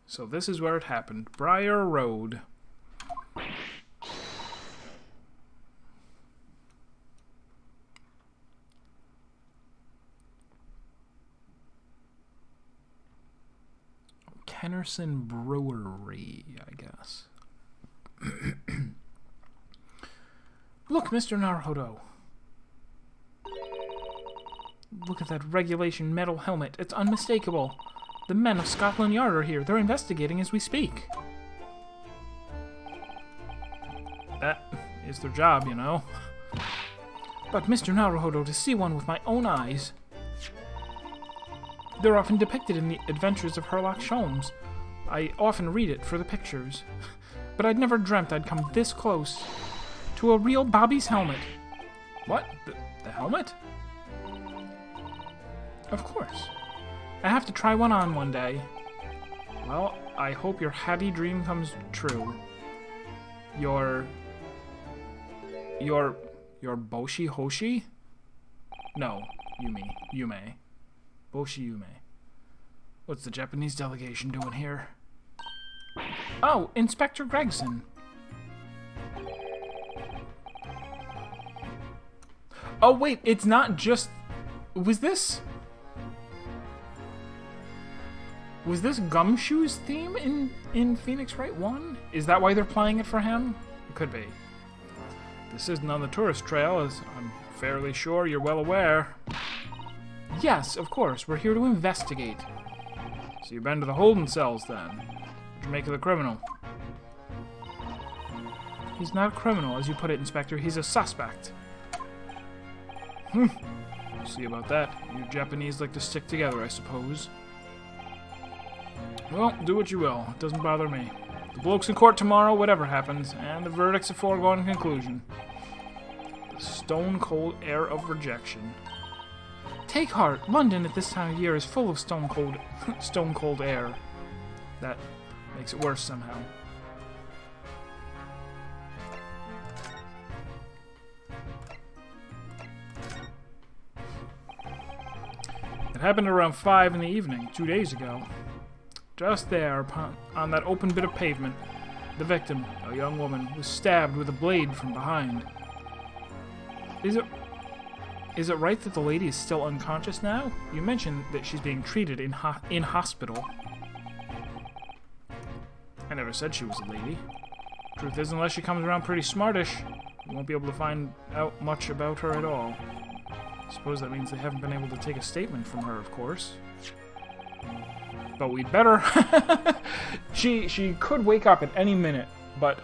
So this is where it happened. Briar Road. Kennerson Brewery, I guess. Look, Mr. Naruhodo. Look at that regulation metal helmet. It's unmistakable. The men of Scotland Yard are here. They're investigating as we speak. That is their job, you know. But, Mr. Naruhodo, to see one with my own eyes... They're often depicted in the Adventures of Sherlock Holmes. I often read it for the pictures. But I'd never dreamt I'd come this close to a real Bobby's helmet. What? The helmet? Of course. I have to try one on one day. Well, I hope your happy dream comes true. Your Boshi Hoshi? No, Yume. Boshi Yume. What's the Japanese delegation doing here? Oh, Inspector Gregson. Oh, wait, it's not just... Was this Gumshoe's theme in Phoenix Wright 1? Is that why they're playing it for him? It could be. This isn't on the tourist trail, as I'm fairly sure you're well aware. Yes, of course. We're here to investigate. So you've been to the holding cells, then? What'd you make of the criminal? He's not a criminal, as you put it, Inspector. He's a suspect. See about that. You Japanese like to stick together, I suppose. Well, do what you will. It doesn't bother me. The bloke's in court tomorrow, whatever happens, and the verdict's a foregone conclusion. The stone-cold air of rejection. Take heart. London at this time of year is full of stone-cold air. That makes it worse somehow. It happened around 5 in the evening, 2 days ago. Just there, on that open bit of pavement, the victim, a young woman, was stabbed with a blade from behind. Is it right that the lady is still unconscious now? You mentioned that she's being treated in hospital. I never said she was a lady. Truth is, unless she comes around pretty smartish, you won't be able to find out much about her at all. I suppose that means they haven't been able to take a statement from her, of course. But we'd better... She could wake up at any minute, but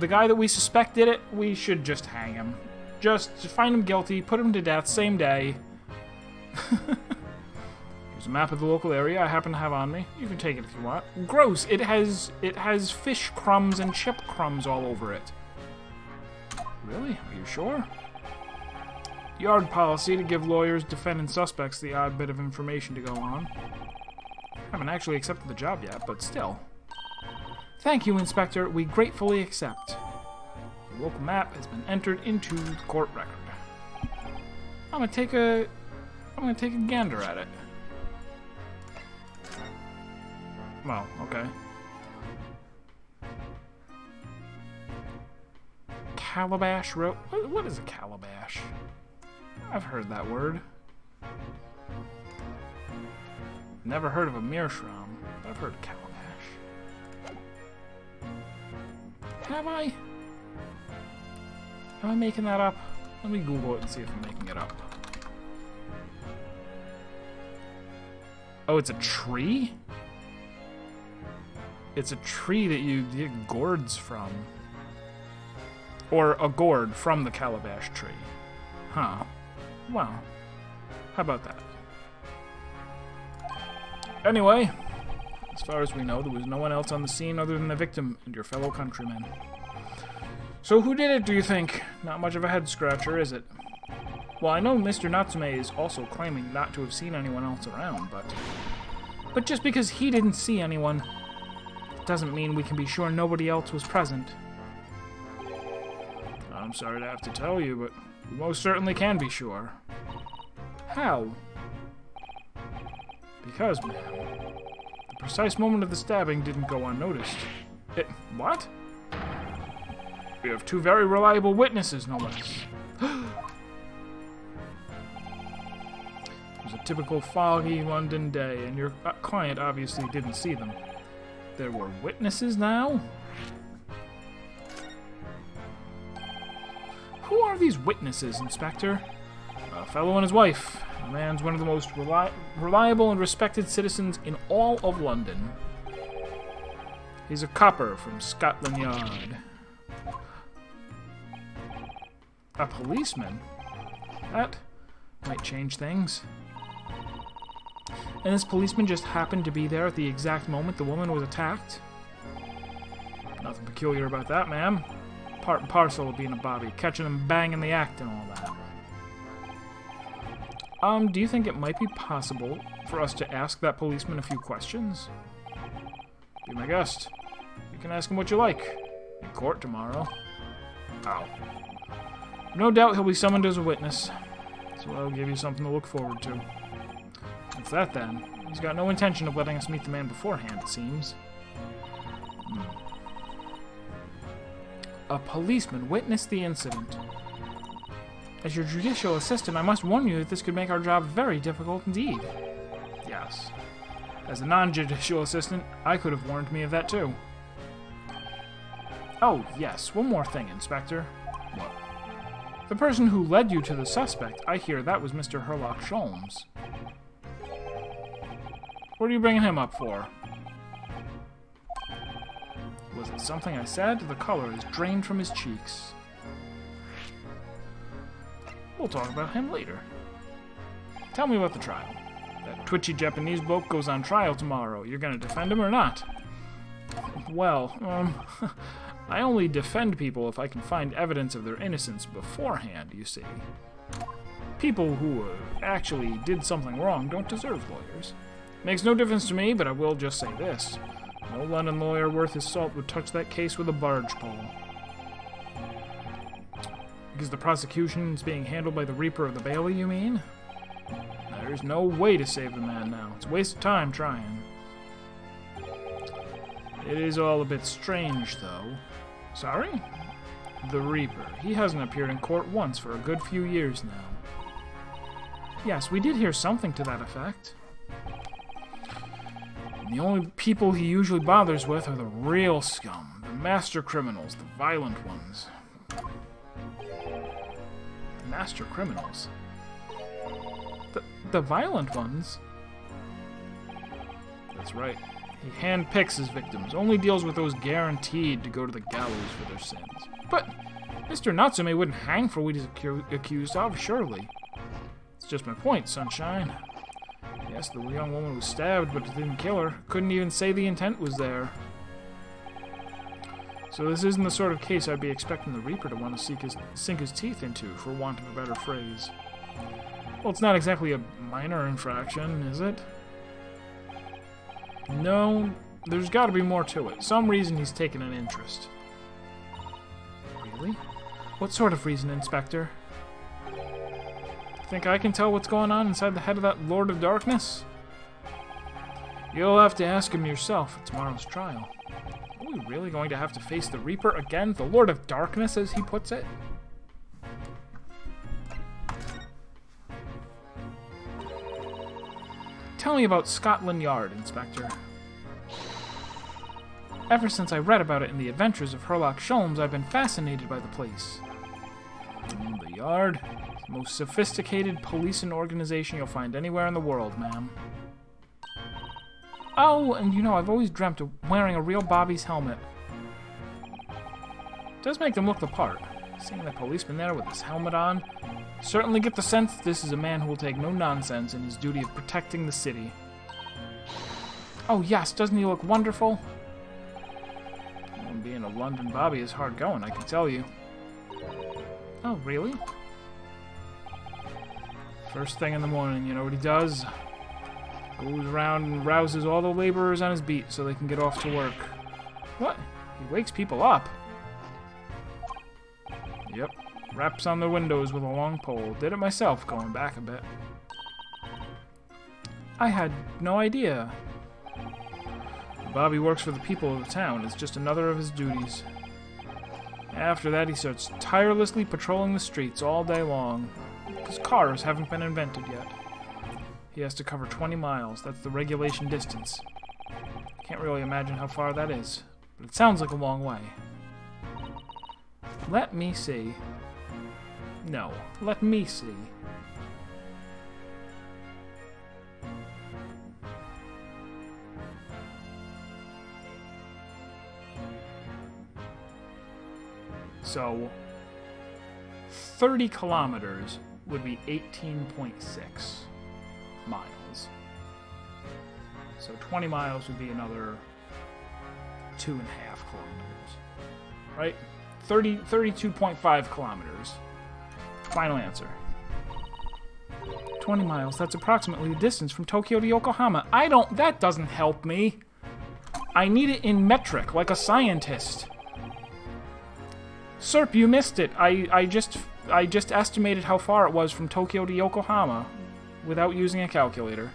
the guy that we suspect did it, we should just hang him. Just find him guilty, put him to death, same day. Here's a map of the local area I happen to have on me. You can take it if you want. Gross! It has fish crumbs and chip crumbs all over it. Really? Are you sure? Yard policy to give lawyers, defendant suspects the odd bit of information to go on. Haven't actually accepted the job yet, but still. Thank you, Inspector. We gratefully accept. The local map has been entered into the court record. I'm gonna take a gander at it. Well, okay. Calabash Road. What is a calabash? I've heard that word. Never heard of a meerschaum, but I've heard of calabash. Have I? Am I making that up? Let me Google it and see if I'm making it up. Oh, it's a tree? It's a tree that you get gourds from. Or a gourd from the calabash tree. Huh. Well, how about that? Anyway, as far as we know, there was no one else on the scene other than the victim and your fellow countrymen. So who did it, do you think? Not much of a head-scratcher, is it? Well, I know Mr. Natsume is also claiming not to have seen anyone else around, but just because he didn't see anyone doesn't mean we can be sure nobody else was present. I'm sorry to have to tell you, but we most certainly can be sure. How? Because, ma'am, the precise moment of the stabbing didn't go unnoticed. What? We have two very reliable witnesses, no less. It was a typical foggy London day, and your client obviously didn't see them. There were witnesses now? Who are these witnesses, Inspector? A fellow and his wife. The man's one of the most reliable and respected citizens in all of London. He's a copper from Scotland Yard. A policeman? That might change things. And this policeman just happened to be there at the exact moment the woman was attacked? Nothing peculiar about that, ma'am. Part and parcel of being a bobby, catching them banging the act and all that. Do you think it might be possible for us to ask that policeman a few questions? Be my guest. You can ask him what you like. In court tomorrow. Ow. No doubt he'll be summoned as a witness, so I'll give you something to look forward to. It's that then. He's got no intention of letting us meet the man beforehand, it seems. A policeman witnessed the incident. As your judicial assistant, I must warn you that this could make our job very difficult indeed. Yes. As a non-judicial assistant, I could have warned me of that too. Oh, yes, one more thing, Inspector. What? The person who led you to the suspect, I hear that was Mr. Herlock Sholmes. What are you bringing him up for? Was it something I said? The color is drained from his cheeks. We'll talk about him later. Tell me about the trial. That twitchy Japanese bloke goes on trial tomorrow. You're gonna defend him or not? Well, I only defend people if I can find evidence of their innocence beforehand, you see. People who actually did something wrong don't deserve lawyers. Makes no difference to me, but I will just say this. No London lawyer worth his salt would touch that case with a barge pole. Because the prosecution is being handled by the Reaper of the Bailey, you mean? There's no way to save the man now. It's a waste of time trying. It is all a bit strange, though. Sorry? The Reaper. He hasn't appeared in court once for a good few years now. Yes, we did hear something to that effect. And the only people he usually bothers with are the real scum, the master criminals, the violent ones. Master criminals? The violent ones? That's right. He handpicks his victims, only deals with those guaranteed to go to the gallows for their sins. But Mr. Natsume wouldn't hang for what he's accused of, surely. It's just my point, Sunshine. Yes, the young woman was stabbed, but it didn't kill her. Couldn't even say the intent was there. So this isn't the sort of case I'd be expecting the Reaper to want to sink his teeth into, for want of a better phrase. Well, it's not exactly a minor infraction, is it? No, there's got to be more to it. Some reason he's taken an interest. Really? What sort of reason, Inspector? Think I can tell what's going on inside the head of that Lord of Darkness? You'll have to ask him yourself at tomorrow's trial. Are we really going to have to face the Reaper again? The Lord of Darkness, as he puts it? Tell me about Scotland Yard, Inspector. Ever since I read about it in the Adventures of Herlock Sholmes, I've been fascinated by the place. The Yard? The most sophisticated policing organization you'll find anywhere in the world, ma'am. Oh, and you know, I've always dreamt of wearing a real Bobby's helmet. It does make them look the part. Seeing the policeman there with his helmet on, certainly get the sense this is a man who will take no nonsense in his duty of protecting the city. Oh yes, doesn't he look wonderful? Well, being a London Bobby is hard going, I can tell you. Oh, really? First thing in the morning, you know what he does? Goes around and rouses all the laborers on his beat so they can get off to work. What? He wakes people up? Yep. Raps on their windows with a long pole. Did it myself, going back a bit. I had no idea. Bobby works for the people of the town. It's just another of his duties. After that, he starts tirelessly patrolling the streets all day long. Because cars haven't been invented yet. He has to cover 20 miles. That's the regulation distance. Can't really imagine how far that is, but it sounds like a long way. Let me see. No, let me see. So, 30 kilometers would be 18.6 miles. So 20 miles would be another 2.5 kilometers. Right? 32.5 kilometers. Final answer. 20 miles. That's approximately the distance from Tokyo to Yokohama. That doesn't help me. I need it in metric, like a scientist. Serp, you missed it. I just estimated how far it was from Tokyo to Yokohama without using a calculator.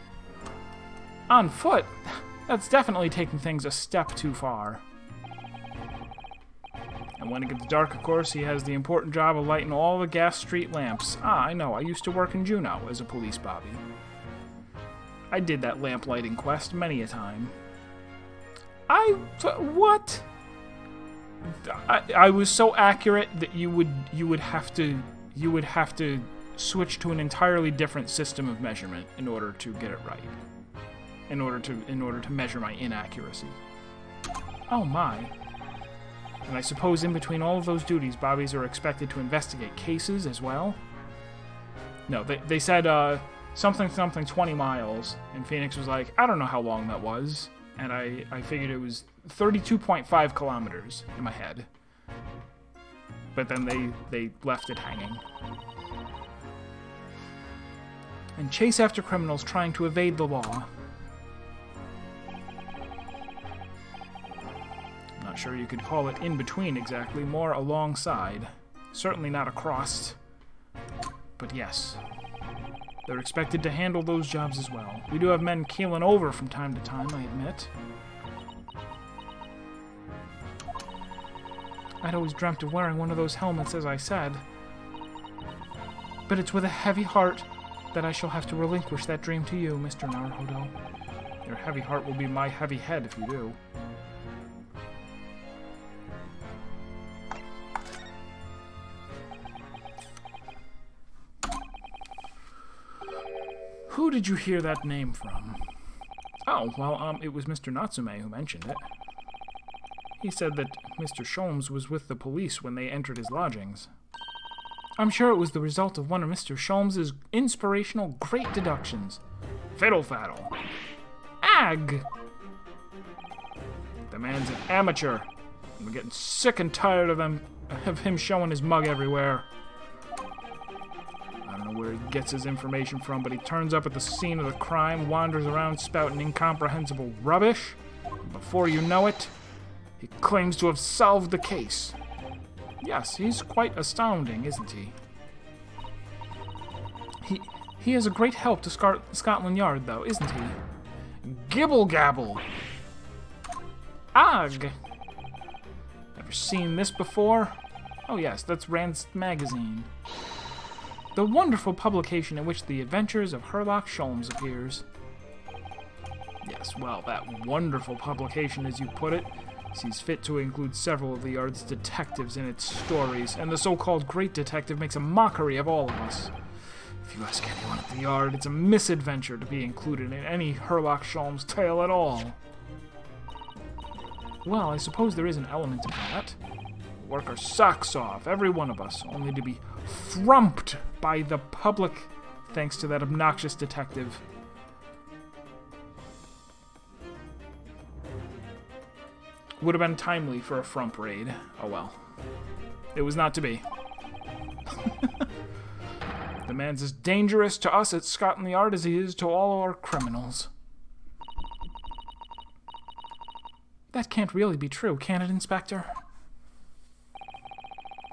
On foot? That's definitely taking things a step too far. And when it gets dark, of course, he has the important job of lighting all the gas street lamps. Ah, I know. I used to work in Juneau as a police bobby. I did that lamp lighting quest many a time. What? I was so accurate that you would have to switch to an entirely different system of measurement in order to get it right. In order to measure my inaccuracy. Oh my. And I suppose in between all of those duties, bobbies are expected to investigate cases as well? No, they said something 20 miles, and Phoenix was like, I don't know how long that was. And I figured it was 32.5 kilometers in my head. But then they left it hanging. And chase after criminals trying to evade the law. Not sure you could call it in between exactly, more alongside. Certainly not across. But yes. They're expected to handle those jobs as well. We do have men keeling over from time to time, I admit. I'd always dreamt of wearing one of those helmets, as I said. But it's with a heavy heart that I shall have to relinquish that dream to you, Mr. Naruhodo. Your heavy heart will be my heavy head if you do. Who did you hear that name from? Oh, well, it was Mr. Natsume who mentioned it. He said that Mr. Sholmes was with the police when they entered his lodgings. I'm sure it was the result of one of Mr. Sholmes' inspirational great deductions. Fiddle faddle. Ag! The man's an amateur. I'm getting sick and tired of him showing his mug everywhere. I don't know where he gets his information from, but he turns up at the scene of the crime, wanders around spouting incomprehensible rubbish. And before you know it, he claims to have solved the case. Yes, he's quite astounding, isn't he? He is a great help to Scotland Yard, though, isn't he? Gibble gabble! Ag! Ever seen this before? Oh yes, that's Rand's magazine. The wonderful publication in which the adventures of Herlock Sholmes appears. Yes, well, that wonderful publication, as you put it, sees fit to include several of the Yard's detectives in its stories, and the so-called Great Detective makes a mockery of all of us. If you ask anyone at the Yard, it's a misadventure to be included in any Herlock Sholmes tale at all. Well, I suppose there is an element of that. We work our socks off, every one of us, only to be frumped by the public thanks to that obnoxious detective. Would have been timely for a frump raid. Oh well. It was not to be. The man's as dangerous to us at Scotland Yard as he is to all our criminals. That can't really be true, can it, Inspector?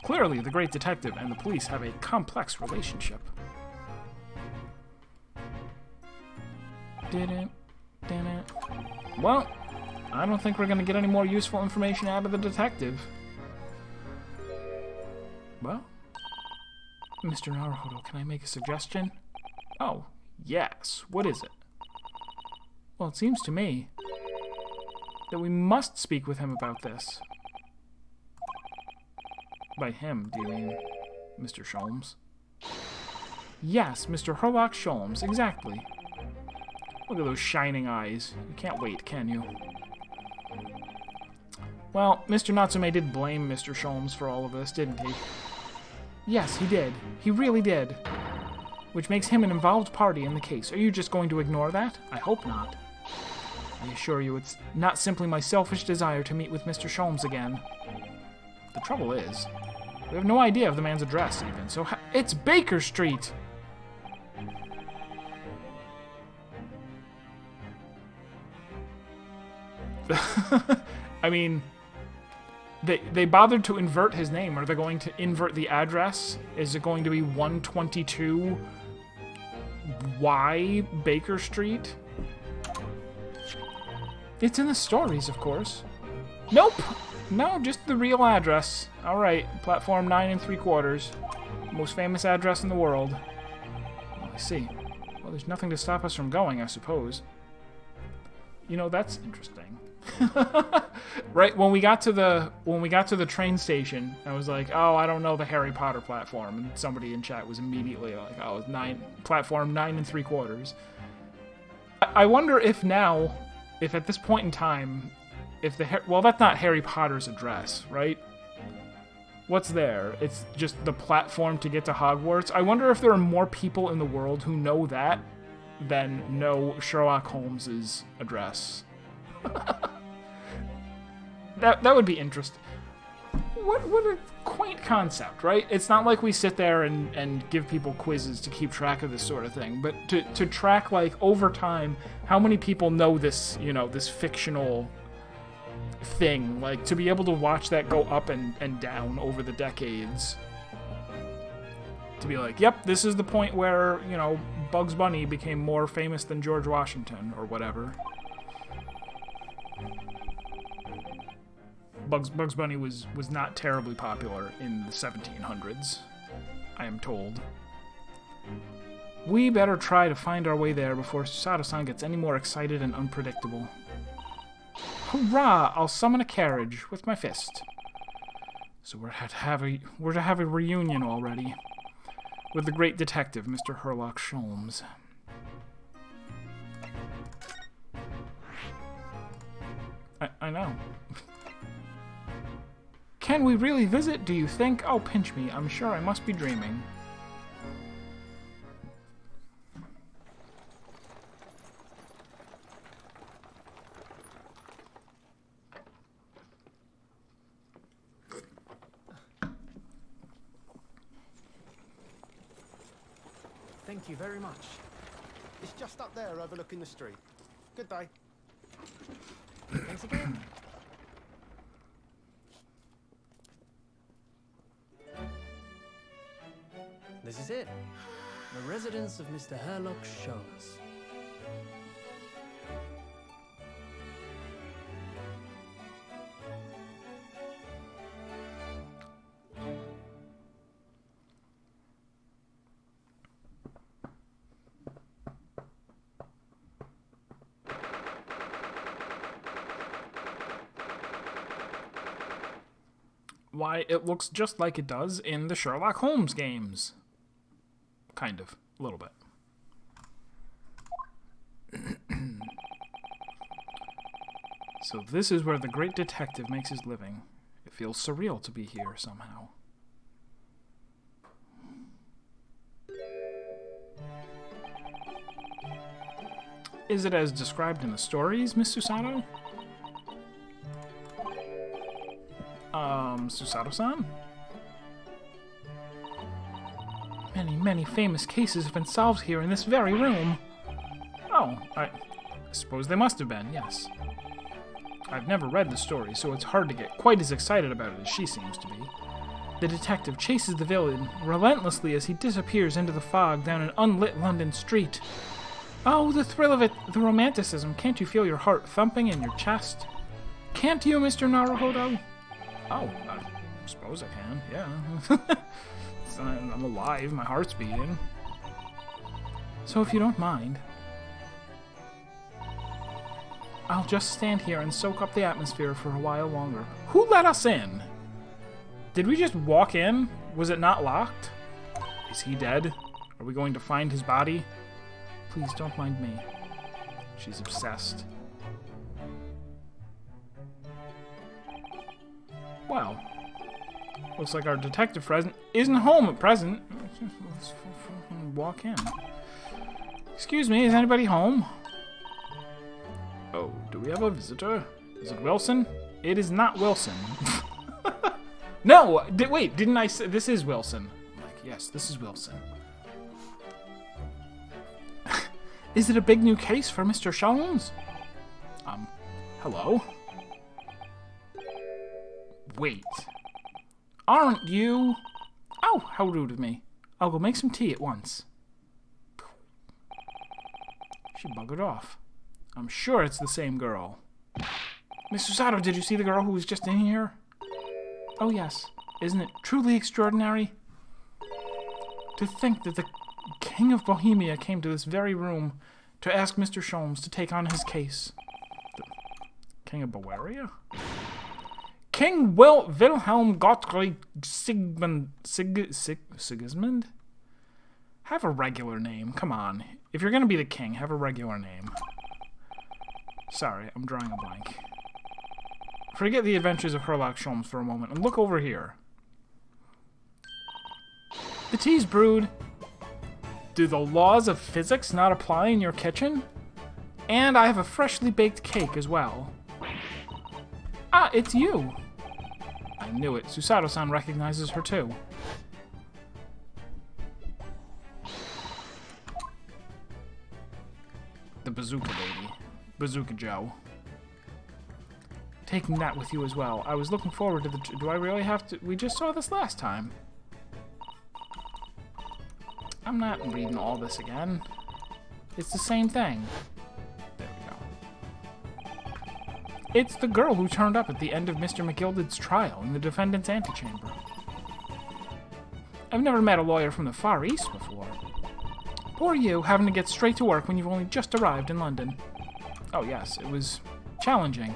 Clearly, the Great Detective and the police have a complex relationship. Didn't. Well, I don't think we're gonna get any more useful information out of the detective. Well, Mr. Naruhodo, can I make a suggestion? Oh, yes. What is it? Well, it seems to me that we must speak with him about this. By him, do you mean Mr. Sholmes? Yes, Mr. Herlock Sholmes, exactly. Look at those shining eyes. You can't wait, can you? Well, Mr. Natsume did blame Mr. Sholmes for all of this, didn't he? Yes, he did. He really did. Which makes him an involved party in the case. Are you just going to ignore that? I hope not. I assure you, it's not simply my selfish desire to meet with Mr. Sholmes again. The trouble is, we have no idea of the man's address, even, so it's Baker Street! I mean, they bothered to invert his name. Are they going to invert the address? Is it going to be 122 Y Baker Street? It's in the stories, of course. Nope! No, just the real address. Alright, platform 9 3/4. Most famous address in the world. Well, I see. Well, there's nothing to stop us from going, I suppose. You know, that's interesting. Right, when we got to the train station, I was like, oh, I don't know the Harry Potter platform, and somebody in chat was immediately like, oh, it's platform 9 3/4. I wonder if now, if at this point in time, if well, that's not Harry Potter's address, right? What's there? It's just the platform to get to Hogwarts. I wonder if there are more people in the world who know that than know Sherlock Holmes's address. That would be interesting. What a quaint concept, right? It's not like we sit there and give people quizzes to keep track of this sort of thing, but to track, like, over time, how many people know this, you know, this fictional thing, like, to be able to watch that go up and down over the decades. To be like, yep, this is the point where, you know, Bugs Bunny became more famous than George Washington, or whatever. Bugs Bunny was not terribly popular in the 1700s, I am told. We better try to find our way there before Susato-san gets any more excited and unpredictable. Hurrah! I'll summon a carriage with my fist. So we're to have a reunion already with the great detective, Mr. Herlock Sholmes. I know. Can we really visit, do you think? Oh, pinch me. I'm sure I must be dreaming. Thank you very much. It's just up there overlooking the street. Good day. Thanks again. This is it. The residence of Mr. Herlock Sholmes. Why, it looks just like it does in the Sherlock Holmes games. Kind of. A little bit. So this is where the great detective makes his living. It feels surreal to be here somehow. Is it as described in the stories, Miss Susato? Susato-san? Many famous cases have been solved here in this very room. Oh, I suppose they must have been, yes. I've never read the story, so it's hard to get quite as excited about it as she seems to be. The detective chases the villain relentlessly as he disappears into the fog down an unlit London street. Oh, the thrill of it, the romanticism. Can't you feel your heart thumping in your chest? Can't you, Mr. Naruhodo? Oh, I suppose I can, yeah. I'm alive, my heart's beating. So if you don't mind, I'll just stand here and soak up the atmosphere for a while longer. Who let us in? Did we just walk in? Was it not locked? Is he dead? Are we going to find his body? Please don't mind me. She's obsessed. Well, looks like our detective friend isn't home at present. Let's walk in. Excuse me, is anybody home? Oh, do we have a visitor? Is it Wilson? It is not Wilson. No! Wait, didn't I say... This is Wilson. I'm like, yes, this is Wilson. Is it a big new case for Mr. Sholmes? Hello? Wait. Aren't you... Oh, how rude of me. I'll go make some tea at once. She buggered off. I'm sure it's the same girl. Mr. Sato, did you see the girl who was just in here? Oh, yes. Isn't it truly extraordinary? To think that the King of Bohemia came to this very room to ask Mr. Sholmes to take on his case. The King of Bavaria? King Wilhelm Gottfried Sigismund? Have a regular name. Come on. If you're going to be the king, have a regular name. Sorry, I'm drawing a blank. Forget the adventures of Herlock Sholmes for a moment and look over here. The tea's brewed. Do the laws of physics not apply in your kitchen? And I have a freshly baked cake as well. Ah, it's you. I knew it. Susato-san recognizes her too. The Bazooka Lady. Bazooka Joe. Taking that with you as well. I was looking forward to the... Do I really have to... We just saw this last time. I'm not reading all this again. It's the same thing. There we go. It's the girl who turned up at the end of Mr. McGilded's trial in the defendant's antechamber. I've never met a lawyer from the Far East before. Poor you, having to get straight to work when you've only just arrived in London. Oh yes, it was challenging.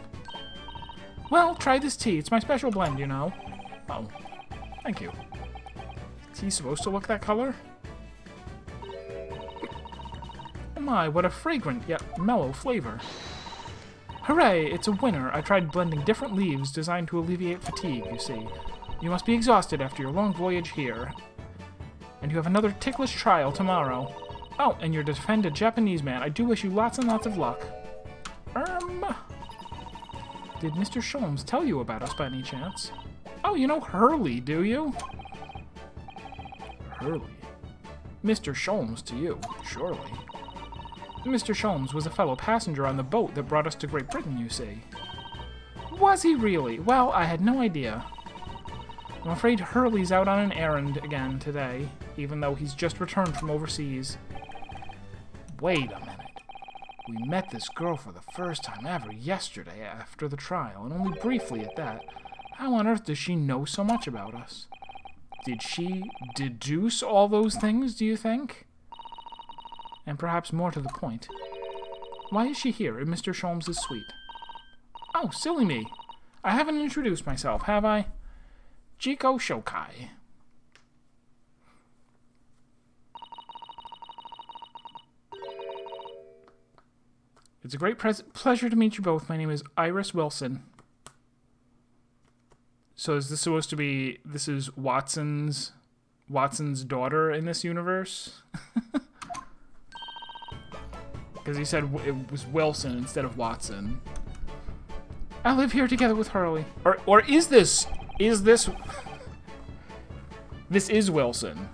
Well, try this tea. It's my special blend, you know. Oh, thank you. Is he supposed to look that color? Oh my, what a fragrant yet mellow flavor. Hooray, it's a winner. I tried blending different leaves designed to alleviate fatigue, you see. You must be exhausted after your long voyage here. And you have another ticklish trial tomorrow. Oh, and you're to defend a Japanese man. I do wish you lots and lots of luck. Did Mr. Sholmes tell you about us by any chance? Oh, you know Hurley, do you? Hurley? Mr. Sholmes to you, surely. Mr. Sholmes was a fellow passenger on the boat that brought us to Great Britain, you see. Was he really? Well, I had no idea. I'm afraid Hurley's out on an errand again today, even though he's just returned from overseas. Wait a minute. We met this girl for the first time ever yesterday after the trial, and only briefly at that. How on earth does she know so much about us? Did she deduce all those things, do you think? And perhaps more to the point, why is she here in Mr. Sholmes' suite? Oh, silly me. I haven't introduced myself, have I? Jiko Shokai. It's a great pleasure to meet you both. My name is Iris Wilson. So is this supposed to be... This is Watson's daughter in this universe? Because he said it was Wilson instead of Watson. I live here together with Hurley. Or is this... This is Wilson.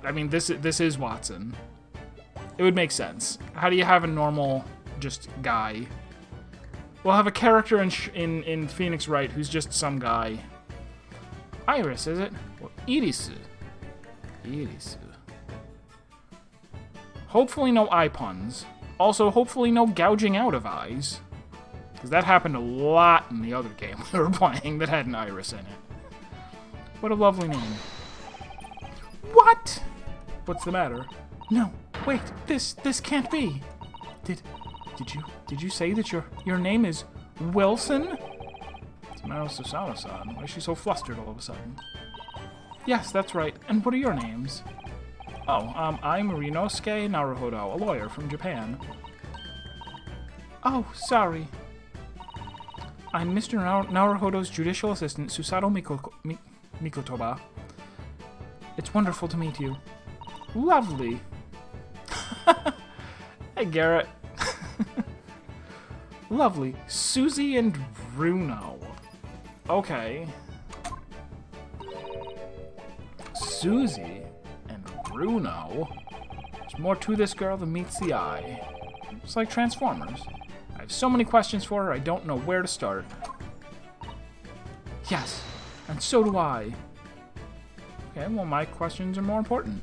I mean, this is Watson. It would make sense. How do you have a normal, just guy? We'll have a character in Phoenix Wright who's just some guy. Iris, is it? Well, Irisu. Irisu. Hopefully no eye puns. Also, hopefully no gouging out of eyes. Because that happened a lot in the other game we were playing that had an iris in it. What a lovely name. What? What's the matter? No, wait, this can't be. Did you say that your name is Wilson? Sumaru Susato-san. Why is she so flustered all of a sudden? Yes, that's right. And what are your names? Oh, I'm Rinosuke Naruhodo, a lawyer from Japan. Oh, sorry. I'm Mr. Naruhodo's judicial assistant, Susato Mikotoba. It's wonderful to meet you. Lovely. Hey, Garrett. Lovely. Susie and Bruno. Okay. Susie and Bruno? There's more to this girl than meets the eye. It's like Transformers. I have so many questions for her, I don't know where to start. Yes, and so do I. Okay, well, my questions are more important.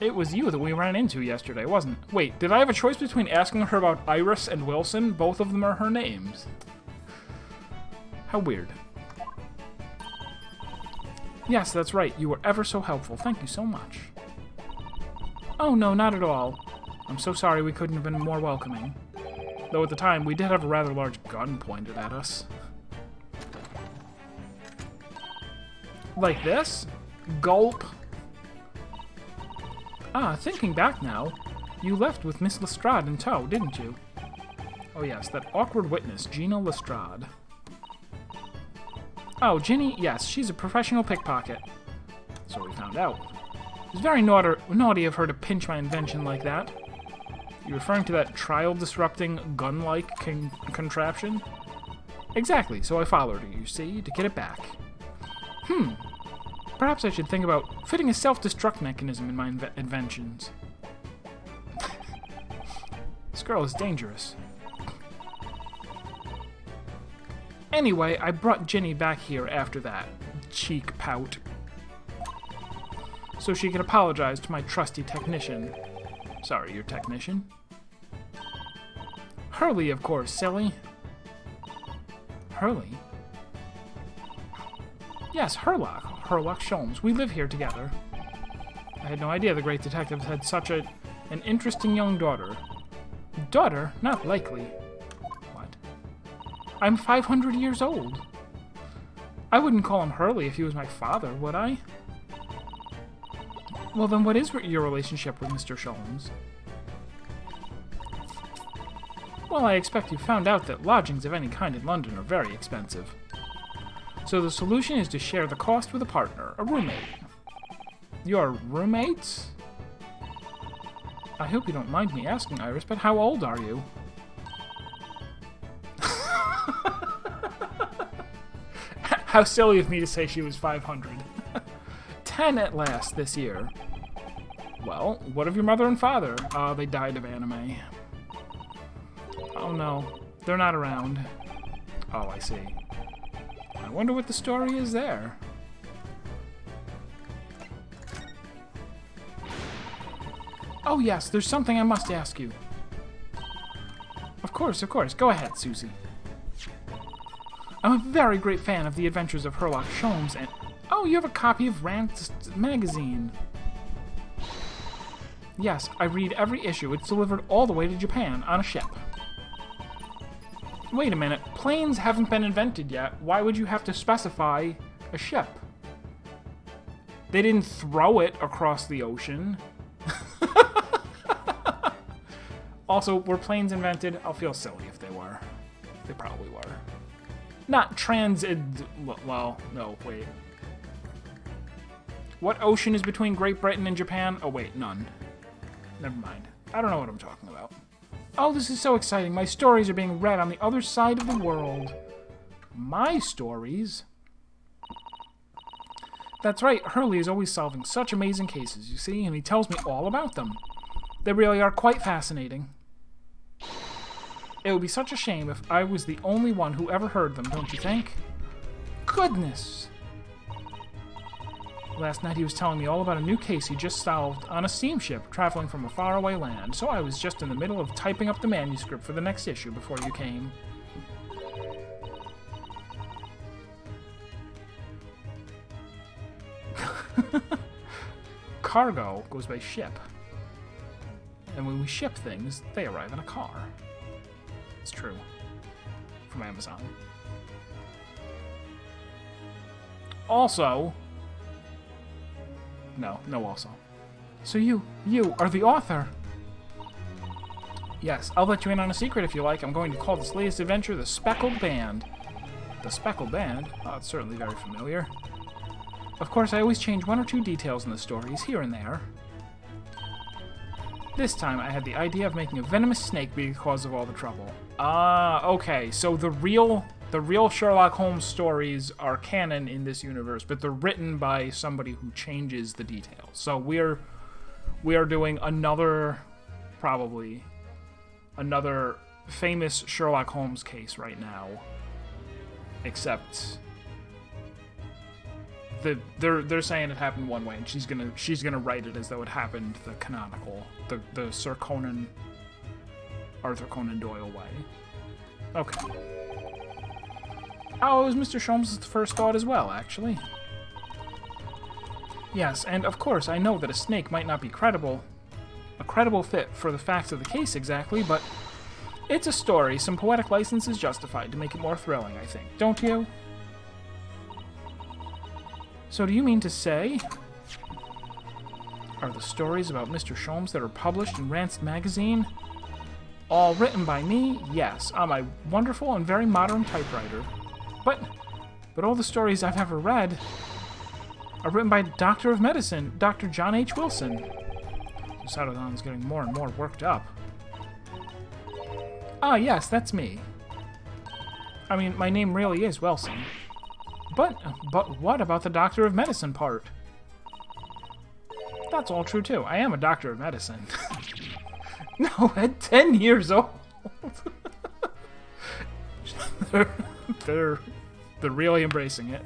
It was you that we ran into yesterday, wasn't it? Wait, did I have a choice between asking her about Iris and Wilson? Both of them are her names. How weird. Yes, that's right. You were ever so helpful. Thank you so much. Oh, no, not at all. I'm so sorry we couldn't have been more welcoming. Though at the time, we did have a rather large gun pointed at us. Like this? Gulp. Ah, thinking back now, you left with Miss Lestrade in tow, didn't you? Oh yes, that awkward witness, Gina Lestrade. Oh, Ginny, yes, she's a professional pickpocket. So we found out. It was very naughty of her to pinch my invention like that. You referring to that trial-disrupting, gun-like contraption? Exactly, so I followed her, you see, to get it back. Perhaps I should think about fitting a self-destruct mechanism in my inventions. This girl is dangerous. Anyway, I brought Ginny back here after that cheek pout, so she could apologize to my trusty technician. Sorry, your technician? Hurley, of course, silly. Hurley? Yes, Herlock. Herlock Sholmes. We live here together. I had no idea the great detective had such an interesting young daughter. Daughter? Not likely. What? I'm 500 years old. I wouldn't call him Hurley if he was my father, would I? Well, then what is your relationship with Mr. Sholmes? Well, I expect you found out that lodgings of any kind in London are very expensive. So the solution is to share the cost with a partner, a roommate. You're roommates? I hope you don't mind me asking, Iris, but how old are you? How silly of me to say she was 500. 10 at last this year. Well, what of your mother and father? They died of anime. Oh no, they're not around. Oh, I see. I wonder what the story is there. Oh yes, there's something I must ask you. Of course, go ahead, Susie. I'm a very great fan of the adventures of Herlock Sholmes and... Oh, you have a copy of Rant's magazine. Yes, I read every issue. It's delivered all the way to Japan on a ship. Wait a minute, planes haven't been invented yet. Why would you have to specify a ship? They didn't throw it across the ocean. Also, were planes invented? I'll feel silly if they were. They probably were. Not well, no, wait. What ocean is between Great Britain and Japan? Oh wait, none. Never mind. I don't know what I'm talking about. Oh, this is so exciting. My stories are being read on the other side of the world. My stories? That's right, Hurley is always solving such amazing cases, you see, and he tells me all about them. They really are quite fascinating. It would be such a shame if I was the only one who ever heard them, don't you think? goodness! Last night he was telling me all about a new case he just solved on a steamship traveling from a faraway land, so I was just in the middle of typing up the manuscript for the next issue before you came. Cargo goes by ship. And when we ship things, they arrive in a car. It's true. From Amazon. Also... No also. So you are the author. Yes, I'll let you in on a secret if you like. I'm going to call this latest adventure the Speckled Band. The Speckled Band? Oh, it's certainly very familiar. Of course, I always change one or two details in the stories, here and there. This time, I had the idea of making a venomous snake be the cause of all the trouble. Ah, okay. So the real Sherlock Holmes stories are canon in this universe, but they're written by somebody who changes the details. So we are doing probably another famous Sherlock Holmes case right now, except they're saying it happened one way, and she's gonna write it as though it happened the canonical, the Sir Arthur Conan Doyle way. Okay. Oh, it was Mr. Sholmes' first thought as well, actually. Yes, and of course I know that a snake might not be a credible fit for the facts of the case exactly, but it's a story. Some poetic license is justified to make it more thrilling, I think. Don't you? So do you mean to say... Are the stories about Mr. Sholmes that are published in Rancid Magazine all written by me? Yes, on my wonderful and very modern typewriter. But all the stories I've ever read are written by Doctor of Medicine, Dr. John H. Wilson. Susadon's getting more and more worked up. Ah, yes, that's me. I mean, my name really is Wilson. But what about the Doctor of Medicine part? That's all true, too. I am a Doctor of Medicine. No, at 10 years old. They're really embracing it.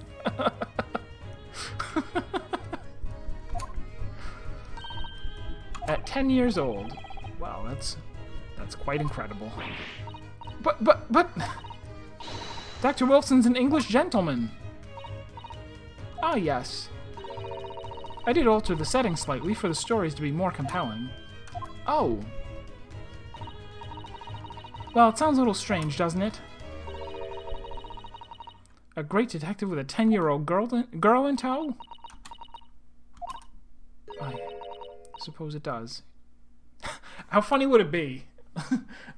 At 10 years old. Wow, that's quite incredible. But Dr. Wilson's an English gentleman. Ah, yes. I did alter the setting slightly for the stories to be more compelling. Oh. Well, it sounds a little strange, doesn't it? A great detective with a 10-year-old girl in tow? I suppose it does. How funny would it be?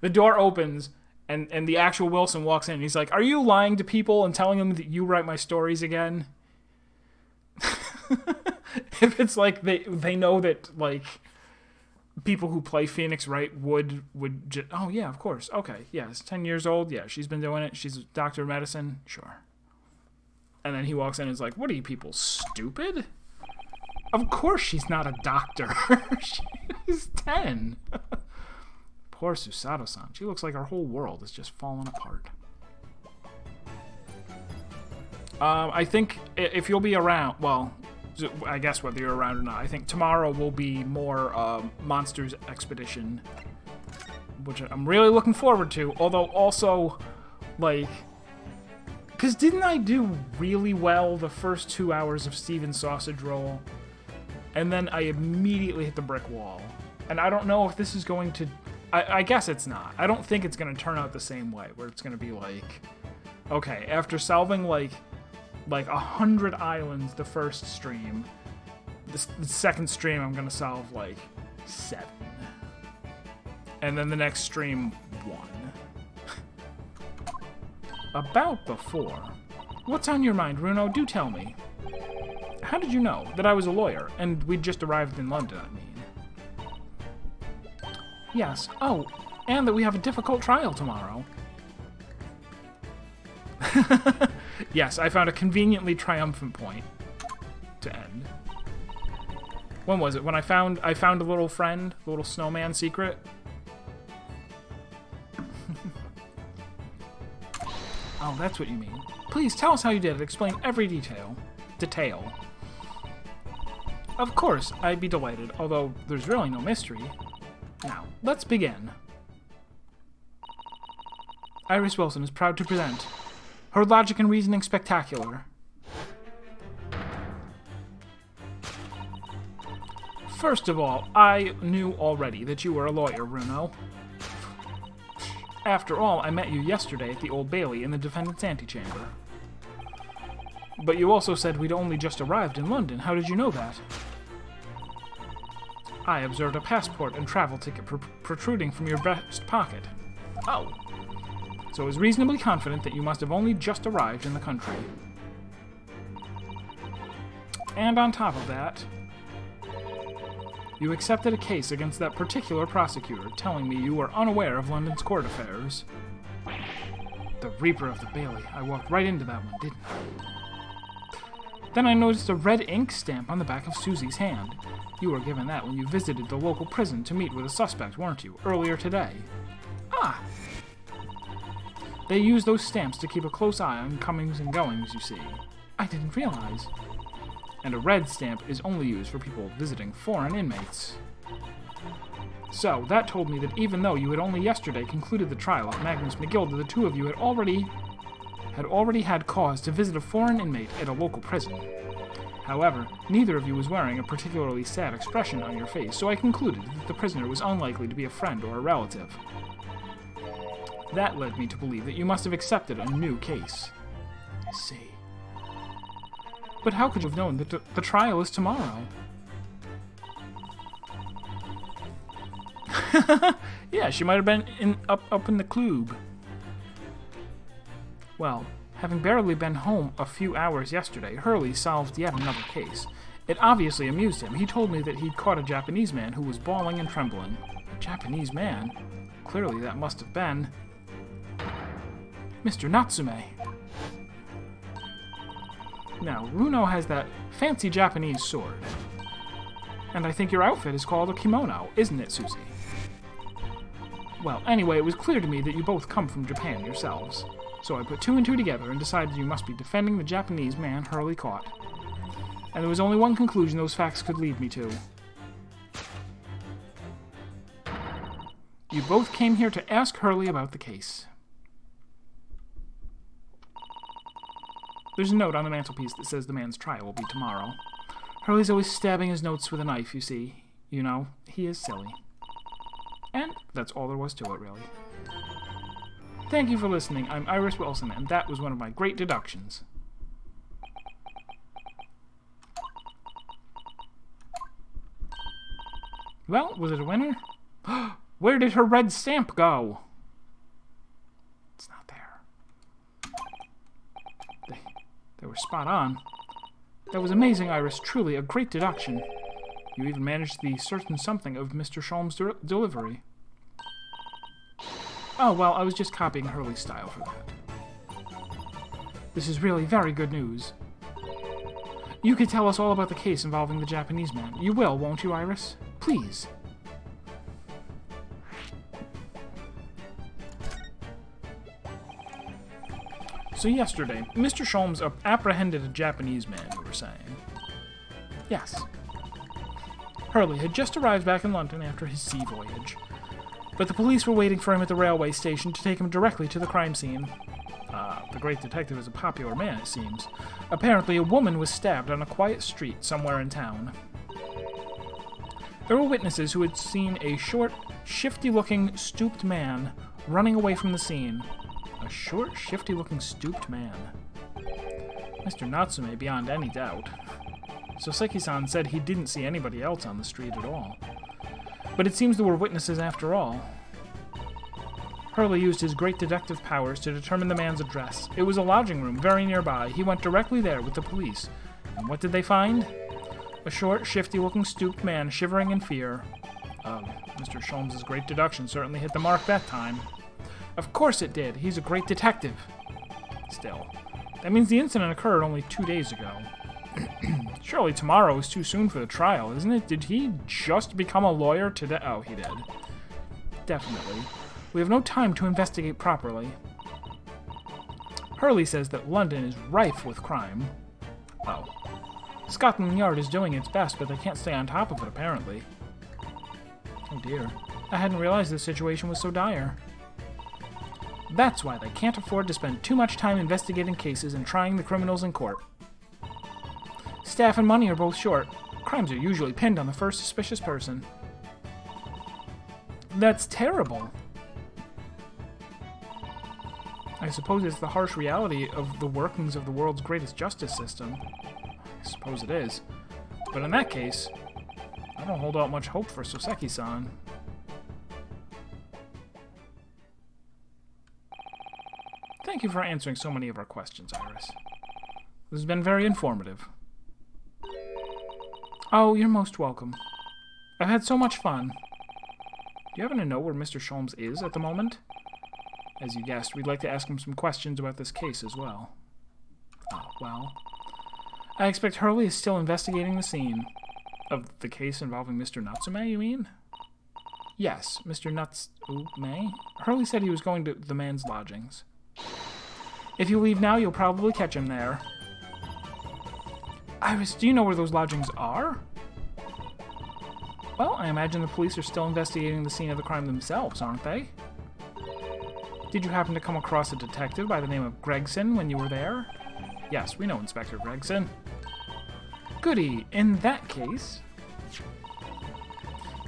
The door opens, and the actual Wilson walks in, and he's like, "Are you lying to people and telling them that you write my stories again?" If it's like they know that, like, people who play Phoenix Wright would just... Oh, yeah, of course. Okay, yes, 10 years old. Yeah, she's been doing it. She's a doctor of medicine. Sure. And then he walks in and is like, "What are you people, stupid? Of course she's not a doctor." She's 10. Poor Susato-san. She looks like our whole world is just falling apart. I think if you'll be around, well, I guess whether you're around or not, I think tomorrow will be more Monsters Expedition, which I'm really looking forward to. Although also, like, because didn't I do really well the first 2 hours of Steven's Sausage Roll? And then I immediately hit the brick wall. And I don't know if this is going to... I guess it's not. I don't think it's going to turn out the same way, where it's going to be like... Okay, after solving, like 100 islands the first stream, the second stream I'm going to solve, like, 7. And then the next stream, 1. About the 4. What's on your mind, Runo? Do tell me. How did you know that I was a lawyer, and we'd just arrived in London, I mean? Yes. Oh, and that we have a difficult trial tomorrow. Yes, I found a conveniently triumphant point to end. When was it? When I found a little friend, the little snowman secret. Oh, that's what you mean. Please tell us how you did it. Explain every detail. Of course, I'd be delighted, although there's really no mystery. Now, let's begin. Iris Wilson is proud to present her Logic and Reasoning Spectacular. First of all, I knew already that you were a lawyer, Bruno. After all, I met you yesterday at the Old Bailey in the defendant's antechamber. But you also said we'd only just arrived in London. How did you know that? I observed a passport and travel ticket protruding from your breast pocket. Oh. So I was reasonably confident that you must have only just arrived in the country. And on top of that, you accepted a case against that particular prosecutor, telling me you were unaware of London's court affairs. The Reaper of the Bailey. I walked right into that one, didn't I? Then I noticed a red ink stamp on the back of Susie's hand. You were given that when you visited the local prison to meet with a suspect, weren't you, earlier today? Ah! They use those stamps to keep a close eye on comings and goings, you see. I didn't realize. And a red stamp is only used for people visiting foreign inmates. So, that told me that even though you had only yesterday concluded the trial of Magnus McGilda, the two of you had already had cause to visit a foreign inmate at a local prison. However, neither of you was wearing a particularly sad expression on your face, so I concluded that the prisoner was unlikely to be a friend or a relative. That led me to believe that you must have accepted a new case. I see. But how could you have known that the trial is tomorrow? Yeah, she might have been up in the club. Well, having barely been home a few hours yesterday, Hurley solved yet another case. It obviously amused him. He told me that he'd caught a Japanese man who was bawling and trembling. A Japanese man? Clearly that must have been Mr. Natsume. Now, Runo has that fancy Japanese sword. And I think your outfit is called a kimono, isn't it, Susie? Well, anyway, it was clear to me that you both come from Japan yourselves. So I put two and two together and decided you must be defending the Japanese man Hurley caught. And there was only one conclusion those facts could lead me to. You both came here to ask Hurley about the case. There's a note on the mantelpiece that says the man's trial will be tomorrow. Hurley's always stabbing his notes with a knife, you see. You know, he is silly. And that's all there was to it, really. Thank you for listening. I'm Iris Wilson, and that was one of my great deductions. Well, was it a winner? Where did her red stamp go? It's not there. They were spot on. That was amazing, Iris. Truly a great deduction. You even managed the certain something of Mr. Sholmes' delivery. Oh, well, I was just copying Hurley's style for that. This is really very good news. You could tell us all about the case involving the Japanese man. You will, won't you, Iris? Please. So yesterday, Mr. Sholmes apprehended a Japanese man, you were saying? Yes. Hurley had just arrived back in London after his sea voyage. But the police were waiting for him at the railway station to take him directly to the crime scene. The great detective is a popular man, it seems. Apparently, a woman was stabbed on a quiet street somewhere in town. There were witnesses who had seen a short, shifty-looking, stooped man running away from the scene. A short, shifty-looking, stooped man. Mr. Natsume, beyond any doubt. Soseki-san said he didn't see anybody else on the street at all. But it seems there were witnesses after all. Hurley used his great detective powers to determine the man's address. It was a lodging room very nearby. He went directly there with the police. And what did they find? A short, shifty-looking, stooped man shivering in fear. Mr. Sholmes' great deduction certainly hit the mark that time. Of course it did. He's a great detective. Still, that means the incident occurred only 2 days ago. Surely tomorrow is too soon for the trial, isn't it? Did he just become a lawyer today? Oh, he did. Definitely. We have no time to investigate properly. Hurley says that London is rife with crime. Oh. Scotland Yard is doing its best, but they can't stay on top of it, apparently. Oh dear. I hadn't realized the situation was so dire. That's why they can't afford to spend too much time investigating cases and trying the criminals in court. Staff and money are both short. Crimes are usually pinned on the first suspicious person. That's terrible. I suppose it's the harsh reality of the workings of the world's greatest justice system. I suppose it is. But in that case, I don't hold out much hope for Soseki-san. Thank you for answering so many of our questions, Iris. This has been very informative. Oh, you're most welcome. I've had so much fun. Do you happen to know where Mr. Sholmes is at the moment? As you guessed, we'd like to ask him some questions about this case as well. Oh, well. I expect Hurley is still investigating the scene. Of the case involving Mr. Natsume, you mean? Yes, Mr. Natsume? Hurley said he was going to the man's lodgings. If you leave now, you'll probably catch him there. Iris, do you know where those lodgings are? Well, I imagine the police are still investigating the scene of the crime themselves, aren't they? Did you happen to come across a detective by the name of Gregson when you were there? Yes, we know Inspector Gregson. Goody. In that case,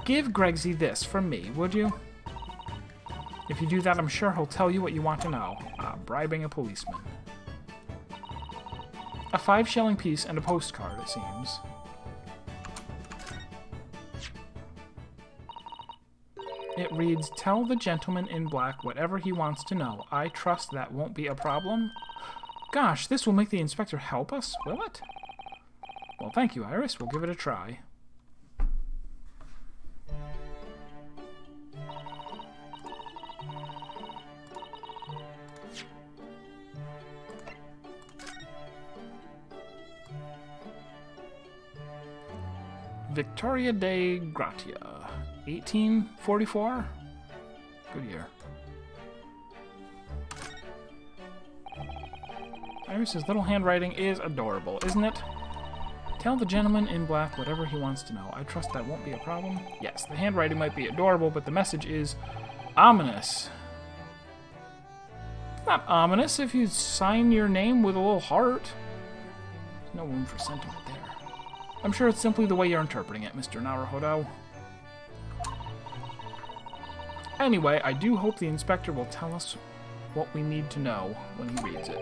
give Gregsy this from me, would you? If you do that, I'm sure he'll tell you what you want to know. Bribing a policeman. A 5-shilling piece and a postcard, it seems. It reads, "Tell the gentleman in black whatever he wants to know. I trust that won't be a problem." Gosh, this will make the inspector help us, will it? Well, thank you, Iris. We'll give it a try. Victoria de Gratia, 1844? Good year. Iris's little handwriting is adorable, isn't it? Tell the gentleman in black whatever he wants to know. I trust that won't be a problem. Yes, the handwriting might be adorable, but the message is ominous. It's not ominous if you sign your name with a little heart. There's no room for sentiment there. I'm sure it's simply the way you're interpreting it, Mr. Naruhodo. Anyway, I do hope the inspector will tell us what we need to know when he reads it.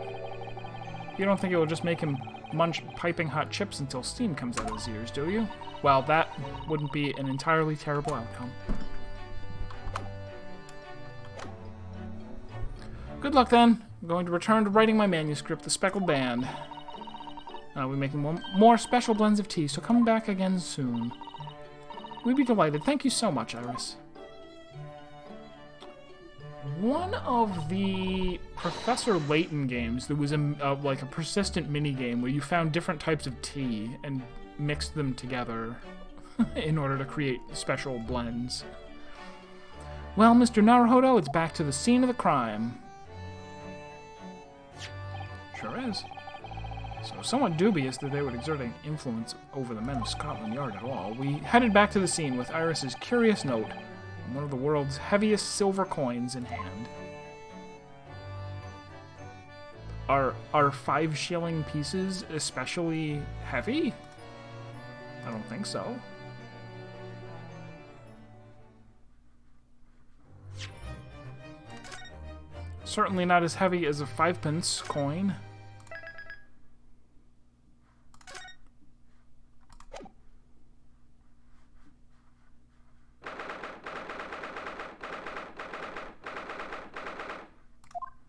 You don't think it will just make him munch piping hot chips until steam comes out of his ears, do you? Well, that wouldn't be an entirely terrible outcome. Good luck, then. I'm going to return to writing my manuscript, The Speckled Band. I'll be making more special blends of tea, so come back again soon. We'd be delighted. Thank you so much, Iris. One of the Professor Layton games, there was like a persistent mini-game where you found different types of tea and mixed them together in order to create special blends. Well, Mr. Naruhodo, it's back to the scene of the crime. Sure is. So, somewhat dubious that they would exert an influence over the men of Scotland Yard at all, we headed back to the scene with Iris's curious note and one of the world's heaviest silver coins in hand. Are 5-shilling pieces especially heavy? I don't think so. Certainly not as heavy as a 5-pence coin.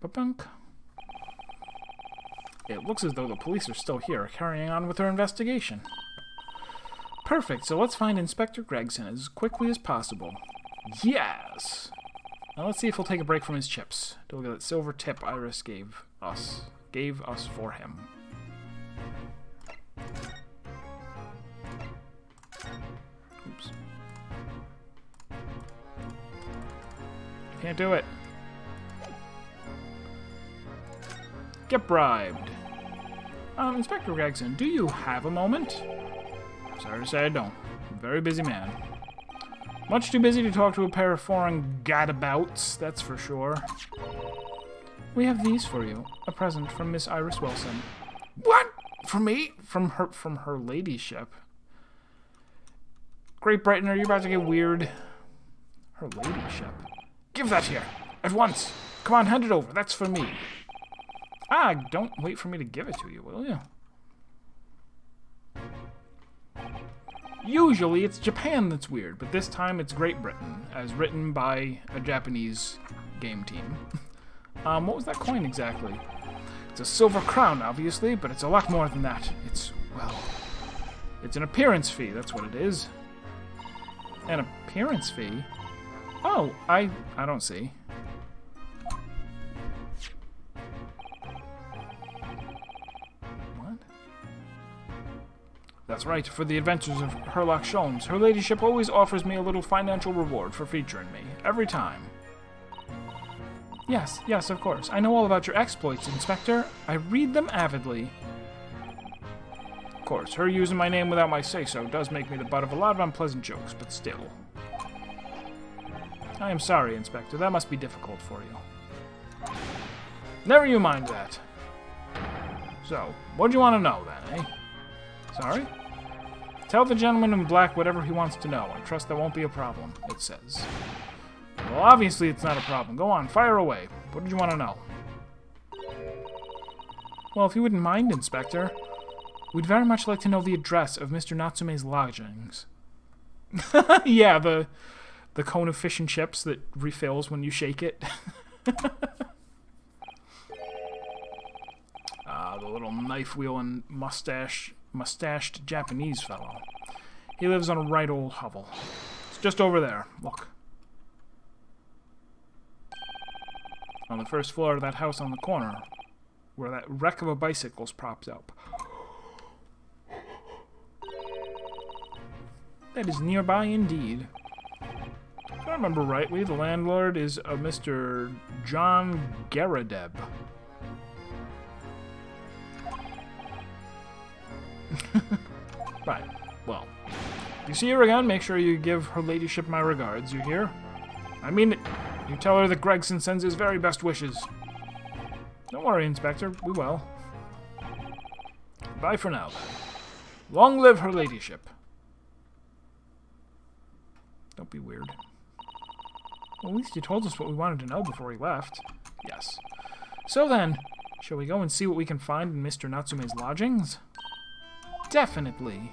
Ba-bunk. It looks as though the police are still here, carrying on with their investigation. Perfect, so let's find Inspector Gregson as quickly as possible. Yes! Now let's see if he'll take a break from his chips to look at that silver tip Iris gave us for him. Oops. Can't do it. Get bribed. Inspector Gregson, do you have a moment? Sorry to say I don't. I'm a very busy man. Much too busy to talk to a pair of foreign gadabouts, that's for sure. We have these for you. A present from Miss Iris Wilson. What? From me? From her ladyship. Great Britain, are you about to get weird? Her ladyship. Give that here. At once. Come on, hand it over. That's for me. Ah, don't wait for me to give it to you, will you? Usually it's Japan that's weird, but this time it's Great Britain, as written by a Japanese game team. What was that coin exactly? It's a silver crown, obviously, but it's a lot more than that. It's, well, it's an appearance fee, that's what it is. An appearance fee? Oh, I don't see. What? That's right, for the adventures of Herlock Sholmes. Her ladyship always offers me a little financial reward for featuring me. Every time. Yes, of course. I know all about your exploits, Inspector. I read them avidly. Of course, her using my name without my say-so does make me the butt of a lot of unpleasant jokes, but still. I am sorry, Inspector. That must be difficult for you. Never you mind that. So, what do you want to know, then, eh? Sorry? Tell the gentleman in black whatever he wants to know. I trust that won't be a problem, it says. Well, obviously it's not a problem. Go on, fire away. What did you want to know? Well, if you wouldn't mind, Inspector, we'd very much like to know the address of Mr. Natsume's lodgings. Yeah, the cone of fish and chips that refills when you shake it. The little knife-wielding mustached Japanese fellow. He lives on a right old hovel. It's just over there. Look. On the first floor of that house on the corner, where that wreck of a bicycle's propped up. That is nearby indeed. If I remember rightly, the landlord is a Mr. John Garadeb. Right. Well, if you see her again, make sure you give her ladyship my regards, you hear? I mean it. You tell her that Gregson sends his very best wishes. Don't worry, Inspector. We will. Bye for now, then. Long live her ladyship. Don't be weird. Well, at least you told us what we wanted to know before we left. Yes. So then, shall we go and see what we can find in Mr. Natsume's lodgings? Definitely.